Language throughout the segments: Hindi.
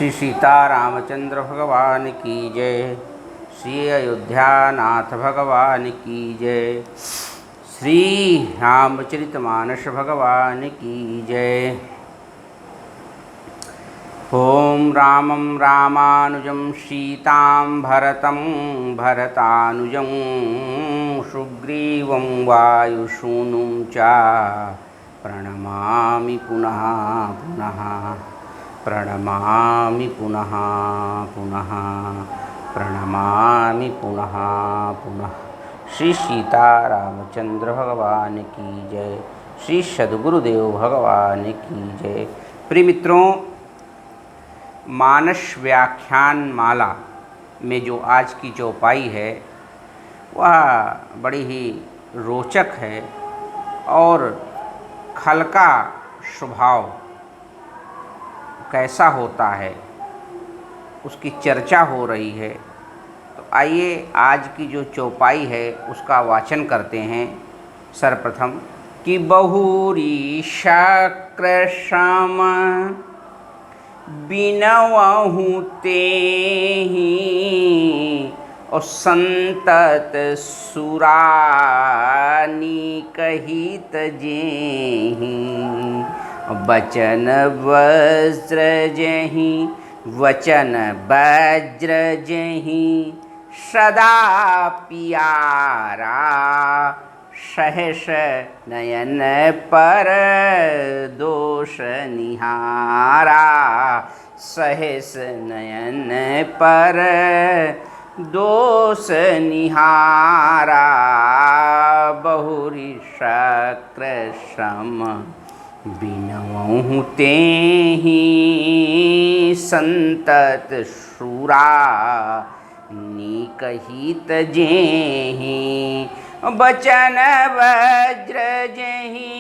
श्री सीता रामचंद्र भगवान की जय। श्री अयोध्यानाथ भगवान की जय। श्री रामचरितमानस भगवान की जय। ओम रामं रामानुजं सीतां भरतं भरतानुजं सुग्रीवं वायुसूनुं च प्रणमामि पुनः पुनः प्रणमामि पुनः पुनः प्रणमामि पुनः पुनः। श्री सीता रामचंद्र भगवान की जय। श्री सद्गुरुदेव भगवान की जय। प्रिय मित्रों, मानस व्याख्यान माला में जो आज की चौपाई है वह बड़ी ही रोचक है और खल का स्वभाव कैसा होता है उसकी चर्चा हो रही है। तो आइए आज की जो चौपाई है उसका वाचन करते हैं। सर्वप्रथम कि बहुरी शक्र श्याम बिनवहु तेहि और संतत सुरानी कहित जेहि वचन वज्र जहि वचन वज्र जहि सदा प्यारा सहस नयन पर दोष निहारा सहस नयन पर दोष निहारा बहुरी शक्र श्रम बिनवहु तेहि संतत सुरा निकहित जेहि वचन वज्र जहि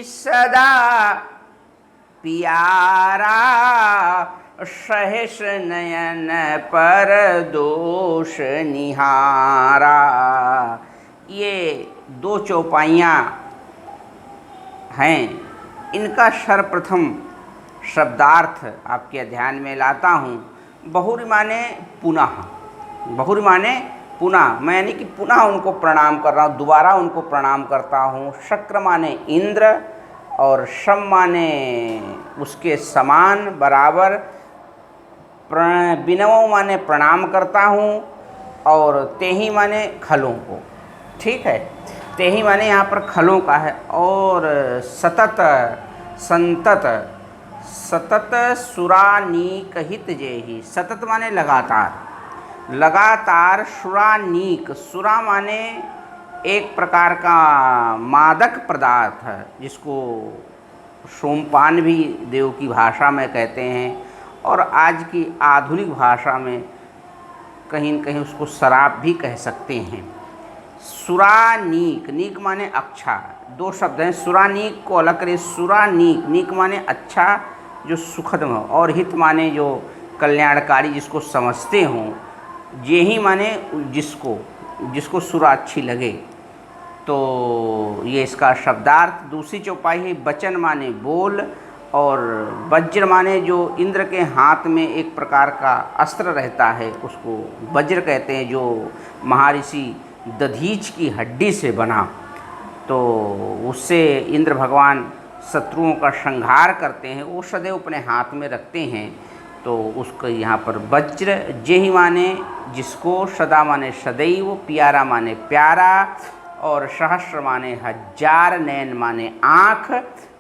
सदा प्यारा सहस नयन पर दोष निहारा। ये दो चौपाइयाँ हैं। इनका सर्वप्रथम शब्दार्थ आपके ध्यान में लाता हूँ। बहुरी माने पुनः, बहुरी माने पुनः, मैं यानी कि पुनः उनको प्रणाम कर रहा हूँ, दोबारा उनको प्रणाम करता हूँ। शक्र माने इंद्र और शम माने उसके समान बराबर। बिनवों माने प्रणाम करता हूँ और तेहि माने खलों को। ठीक है, तेहि माने यहाँ पर खलों का है। और सतत संतत सतत सुरानीक हित जेहि, सतत माने लगातार, लगातार सुरानीक, सुरा माने एक प्रकार का मादक पदार्थ है जिसको सोमपान भी देव की भाषा में कहते हैं और आज की आधुनिक भाषा में कहीं न कहीं उसको शराब भी कह सकते हैं। सुरानीक, नीक माने अच्छा, दो शब्द हैं। सुरानीक को अलग करें, सुरानीक, नीक माने अच्छा जो सुखद हो और हित माने जो कल्याणकारी जिसको समझते हों। जेहि माने जिसको, जिसको सुरा अच्छी लगे। तो ये इसका शब्दार्थ। दूसरी चौपाई है वचन माने बोल और वज्र माने जो इंद्र के हाथ में एक प्रकार का अस्त्र रहता है उसको वज्र कहते हैं, जो महर्षि दधीच की हड्डी से बना। तो उससे इंद्र भगवान शत्रुओं का संहार करते हैं, वो सदैव अपने हाथ में रखते हैं। तो उसको यहाँ पर वज्र जेहि माने जिसको, सदा माने सदैव, प्यारा माने प्यारा और सहस्र माने हजार, नयन माने आँख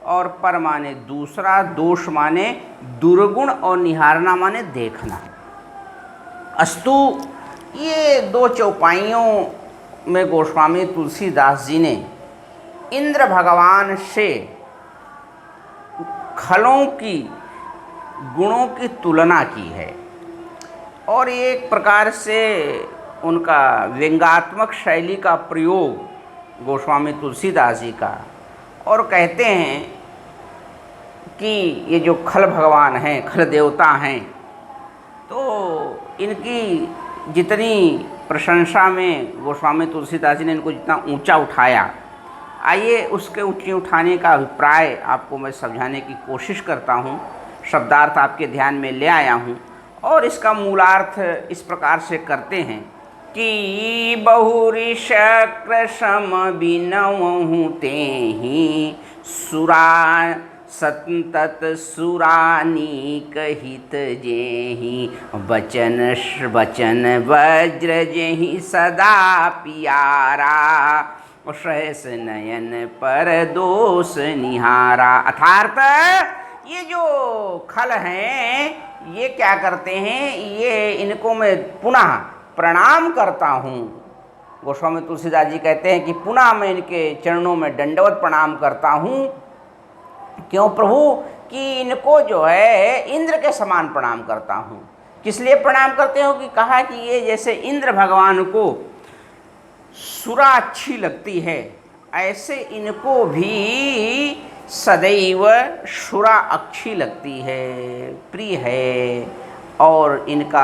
और पर माने दूसरा, दोष माने दुर्गुण और निहारना माने देखना। अस्तु, ये दो चौपाइयों में गोस्वामी तुलसीदास जी ने इंद्र भगवान से खलों की गुणों की तुलना की है और एक प्रकार से उनका व्यंग्यात्मक शैली का प्रयोग गोस्वामी तुलसीदास जी का। और कहते हैं कि ये जो खल भगवान हैं, खल देवता हैं, तो इनकी जितनी प्रशंसा में गोस्वामी तुलसीदास जी ने इनको जितना ऊंचा उठाया, आइए उसके ऊँचे उठाने का अभिप्राय आपको मैं समझाने की कोशिश करता हूँ। शब्दार्थ आपके ध्यान में ले आया हूँ और इसका मूलार्थ इस प्रकार से करते हैं कि बहुरी शक्र सम बिनवहु तेहि सुरा संतत सुरानीक हित जेहि बचन वज्र जेहि सदा पियारा सहस नयन पर दोष निहारा। अर्थात ये जो खल हैं ये क्या करते हैं, ये इनको मैं पुनः प्रणाम करता हूँ। गोस्वामी तुलसीदास जी कहते हैं कि पुनः मैं इनके चरणों में दंडवत प्रणाम करता हूँ। क्यों प्रभु? कि इनको जो है इंद्र के समान प्रणाम करता हूँ। किस लिए प्रणाम करते हो? कि कहा कि ये जैसे इंद्र भगवान को सुरा अच्छी लगती है, ऐसे इनको भी सदैव सुरा अच्छी लगती है, प्रिय है। और इनका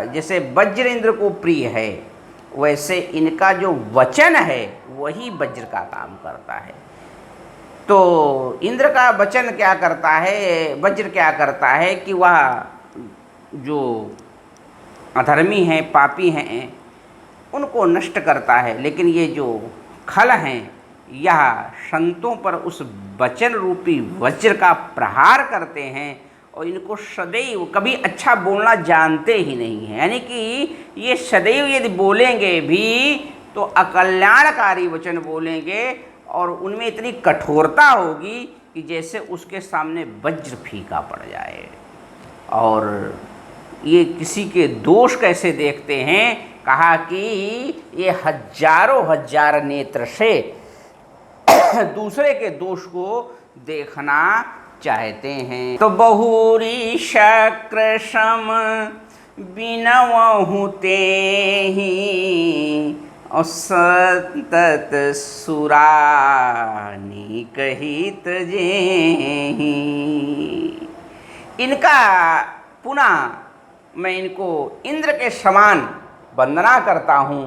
जैसे वज्र इंद्र को प्रिय है, वैसे इनका जो वचन है वही वज्र का काम करता है। तो इंद्र का वचन क्या करता है, वज्र क्या करता है कि वह जो अधर्मी हैं, पापी हैं, उनको नष्ट करता है। लेकिन ये जो खल हैं यह संतों पर उस वचन रूपी वज्र का प्रहार करते हैं और इनको सदैव कभी अच्छा बोलना जानते ही नहीं हैं। यानी कि ये सदैव यदि बोलेंगे भी तो अकल्याणकारी वचन बोलेंगे और उनमें इतनी कठोरता होगी कि जैसे उसके सामने वज्र फीका पड़ जाए। और ये किसी के दोष कैसे देखते हैं? कहा कि ये हजारों हजार नेत्र से दूसरे के दोष को देखना चाहते हैं। तो बहुरी शक्र सम बिनवहु तेहि संतत सुरानीक हित जेहि। इनका पुनः मैं इनको इंद्र के समान वंदना करता हूँ।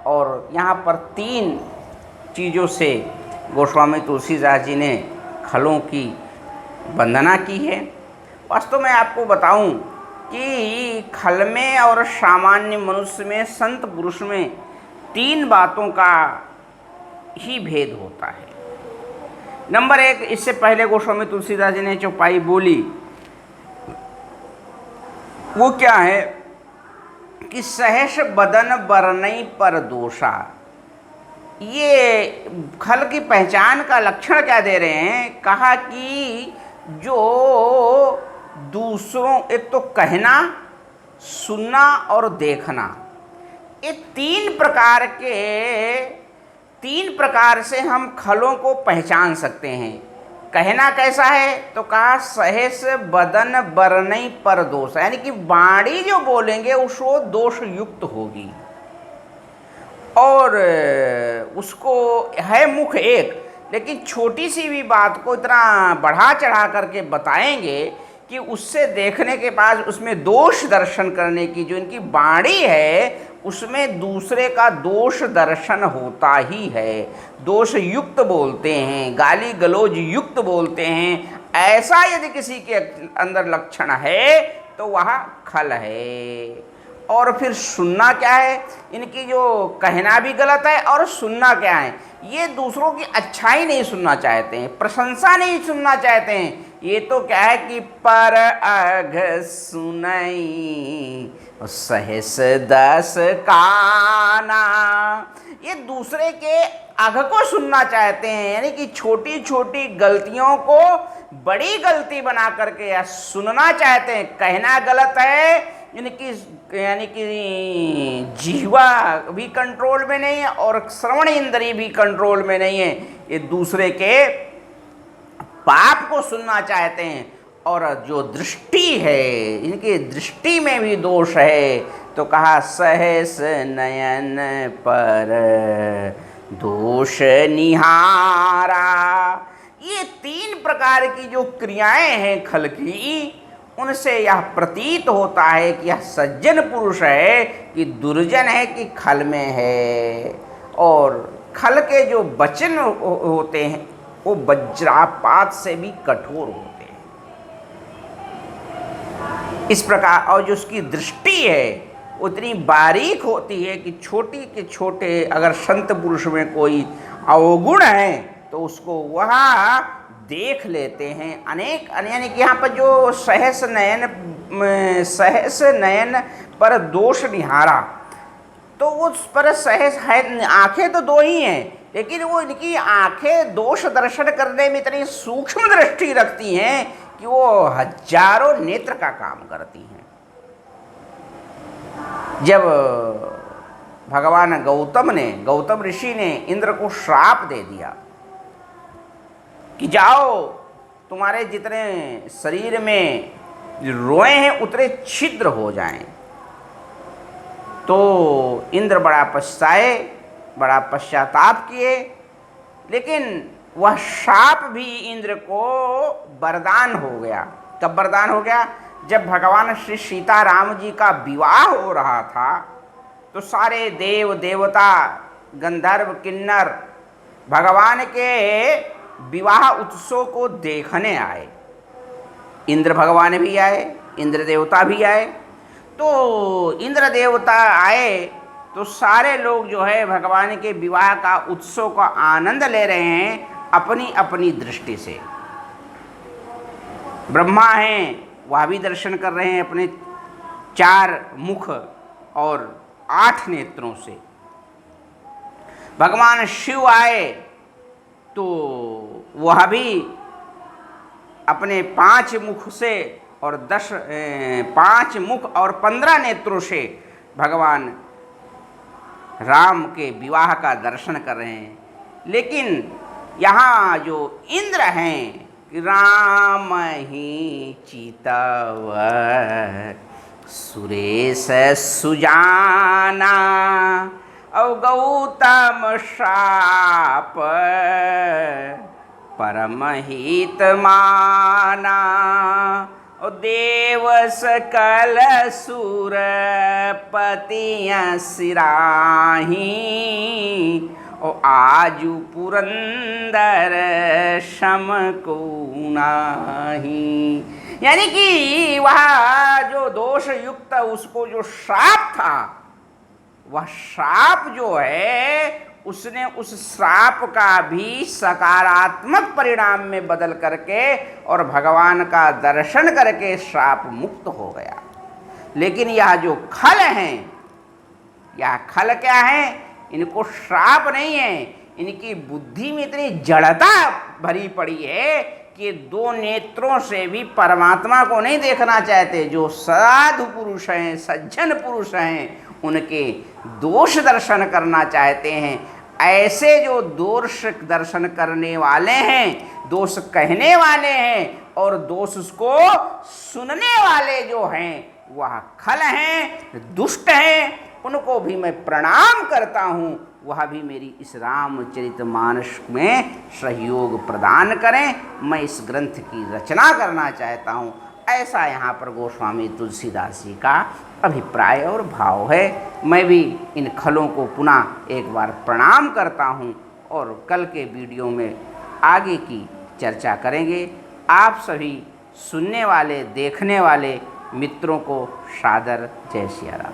और यहाँ पर 3 चीज़ों से गोस्वामी तुलसीदास जी ने खलों की वंदना की है। वास्तव में आपको बताऊं कि खल में और सामान्य मनुष्य में, संत पुरुष में 3 बातों का ही भेद होता है। नंबर 1, इससे पहले गोस्वामी तुलसीदास जी ने चौपाई बोली, वो क्या है कि सहस बदन बरनई पर दोषा। ये खल की पहचान का लक्षण क्या दे रहे हैं? कहा कि जो दूसरों, एक तो कहना, सुनना और देखना, ये 3 प्रकार से हम खलों को पहचान सकते हैं। कहना कैसा है? तो कहा सहस बदन बरनई पर दोष, यानी कि वाणी जो बोलेंगे उसको दोष युक्त होगी। और उसको है मुख एक, लेकिन छोटी सी भी बात को इतना बढ़ा चढ़ा करके बताएंगे कि उससे देखने के बाद उसमें दोष दर्शन करने की जो इनकी वाणी है उसमें दूसरे का दोष दर्शन होता ही है। दोष युक्त बोलते हैं, गाली गलौज युक्त बोलते हैं। ऐसा यदि किसी के अंदर लक्षण है तो वह खल है। और फिर सुनना क्या है? इनकी जो कहना भी गलत है और सुनना क्या है? ये दूसरों की अच्छाई नहीं सुनना चाहते हैं, प्रशंसा नहीं सुनना चाहते हैं। ये तो क्या है कि पर अघ सुनई सहस दस काना। ये दूसरे के अघ को सुनना चाहते हैं, यानी कि छोटी छोटी गलतियों को बड़ी गलती बना करके या सुनना चाहते हैं। कहना गलत है, यानी कि जीवा भी कंट्रोल में नहीं है और श्रवण इंद्रिय भी कंट्रोल में नहीं है। ये दूसरे के पाप को सुनना चाहते हैं। और जो दृष्टि है, इनकी दृष्टि में भी दोष है। तो कहा सहस नयन पर दोष निहारा। ये 3 प्रकार की जो क्रियाएं हैं खल की, उनसे यह प्रतीत होता है कि यह सज्जन पुरुष है कि दुर्जन है कि खल में है। और खल के जो वचन होते हैं वो वज्रापात से भी कठोर होते हैं। इस प्रकार, और जो उसकी दृष्टि है उतनी बारीक होती है कि छोटी के छोटे अगर संत पुरुष में कोई अवगुण है तो उसको वह देख लेते हैं। अनेक यानी कि यहाँ पर जो सहस नयन पर दोष निहारा, तो उस पर सहस है, आंखें तो दो ही हैं, लेकिन वो इनकी आंखें दोष दर्शन करने में इतनी सूक्ष्म दृष्टि रखती हैं कि वो हजारों नेत्र का काम करती हैं। जब भगवान गौतम ऋषि ने इंद्र को श्राप दे दिया कि जाओ तुम्हारे जितने शरीर में रोए हैं उतने छिद्र हो जाएं, तो इंद्र बड़ा पछताए, बड़ा पश्चाताप किए, लेकिन वह शाप भी इंद्र को वरदान हो गया। कब वरदान हो गया? जब भगवान श्री सीताराम जी का विवाह हो रहा था तो सारे देव देवता गंधर्व किन्नर भगवान के विवाह उत्सव को देखने आए। इंद्र भगवान भी आए, इंद्र देवता भी आए। तो इंद्र देवता आए तो सारे लोग जो है भगवान के विवाह का उत्सव का आनंद ले रहे हैं अपनी अपनी दृष्टि से। ब्रह्मा हैं, वह भी दर्शन कर रहे हैं अपने 4 मुख और 8 नेत्रों से। भगवान शिव आए तो वह भी अपने 5 मुख से और 5 मुख और 15 नेत्रों से भगवान राम के विवाह का दर्शन कर रहे हैं। लेकिन यहाँ जो इंद्र हैं, राम ही चितव सुरेश सुजाना, और गौतम शाप परमहित माना, और देव सकल सुर पतियाँ सिराही, और आजू पुरंदर शम को नाही। यानी कि वह जो दोष युक्त उसको जो श्राप था, वह श्राप जो है उसने उस श्राप का भी सकारात्मक परिणाम में बदल करके और भगवान का दर्शन करके श्राप मुक्त हो गया। लेकिन यह जो खल हैं, यह खल क्या है? इनको श्राप नहीं है, इनकी बुद्धि में इतनी जड़ता भरी पड़ी है कि 2 नेत्रों से भी परमात्मा को नहीं देखना चाहते। जो साधु पुरुष हैं, सज्जन पुरुष हैं, उनके दोष दर्शन करना चाहते हैं। ऐसे जो दोष दर्शन करने वाले हैं, दोष कहने वाले हैं और दोष को सुनने वाले जो हैं, वह खल हैं, दुष्ट हैं, उनको भी मैं प्रणाम करता हूँ। वह भी मेरी इस रामचरितमानस में सहयोग प्रदान करें। मैं इस ग्रंथ की रचना करना चाहता हूँ। ऐसा यहाँ पर गोस्वामी तुलसीदास जी का अभिप्राय और भाव है। मैं भी इन खलों को पुनः एक बार प्रणाम करता हूँ और कल के वीडियो में आगे की चर्चा करेंगे। आप सभी सुनने वाले, देखने वाले मित्रों को सादर जय सिया राम।